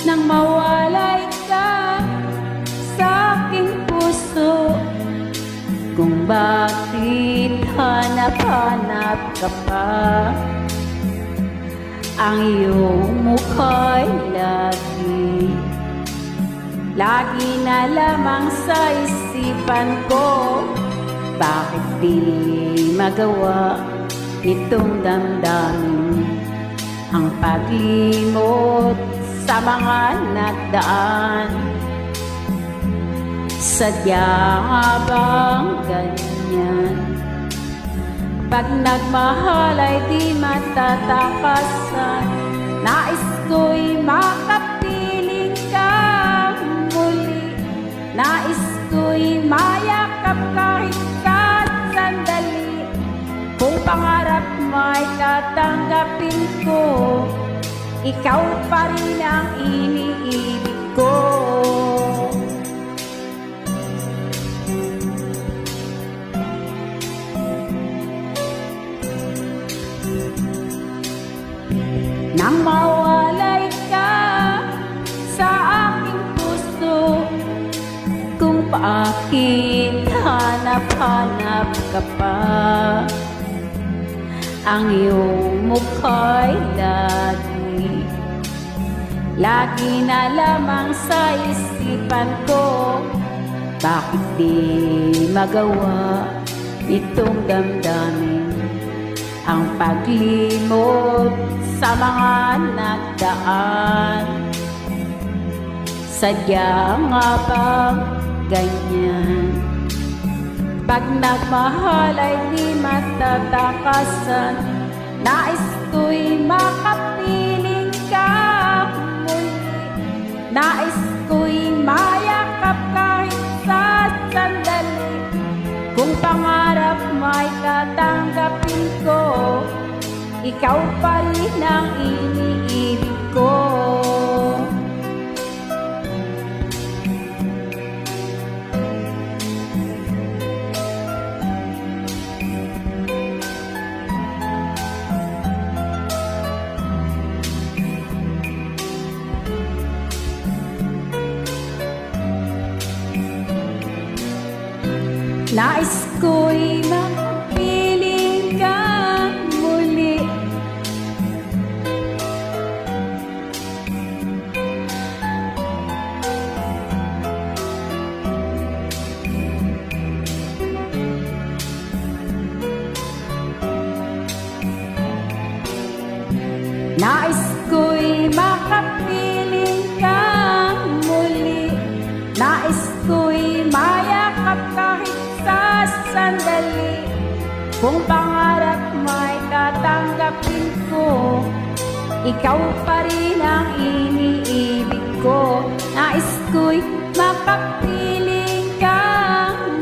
nang mawalay ka sa aking puso. Kung bakit hanap-hanap ka pa, ang iyong mukha'y lagi na lamang sa isipan ko. Bakit di magawa itong damdamin ang paglimot sa mga nagdaan? Sadya nga bang ganyan? Pag nagmahal ay di matatakasan. Nais ko'y makapiling ka muli. Nais ko'y mayakap kahit sa sandali. Kung pangarap mo'y tatanggapin ko, ikaw pa rin ang iniibig ko. Nang mawalay ka sa aking puso, kung bakit hanap-hanap ka pa, ang iyong mukha'y lagi na lamang sa isipan ko. Bakit di magawa itong damdamin ang paglimot sa mga nagdaan? Sadya nga bang ganyan? Pag nagmahal ay di matatakasan. Nais ko'y makapiling ka muli. Nais ko'y mayakap kahit sa sandali. Kung pangarap mo'y tatanggapin ko, ikaw pa rin ang iniibig ko. Nais ko'y makapiling ka muli. Nais ko'y makapiling ka muli. Nais ko'y mayakap kahit sa sandali. Kung pangarap mo'y tatanggapin ko, ikaw pa rin ang iniibig ko. Nais ko'y makapiling ka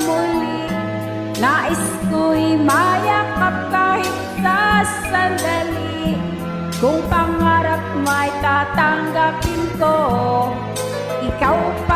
muli. Nais ko'y mayakap kahit sa sandali. Kung pangarap mo'y tatanggapin ko, ikaw pa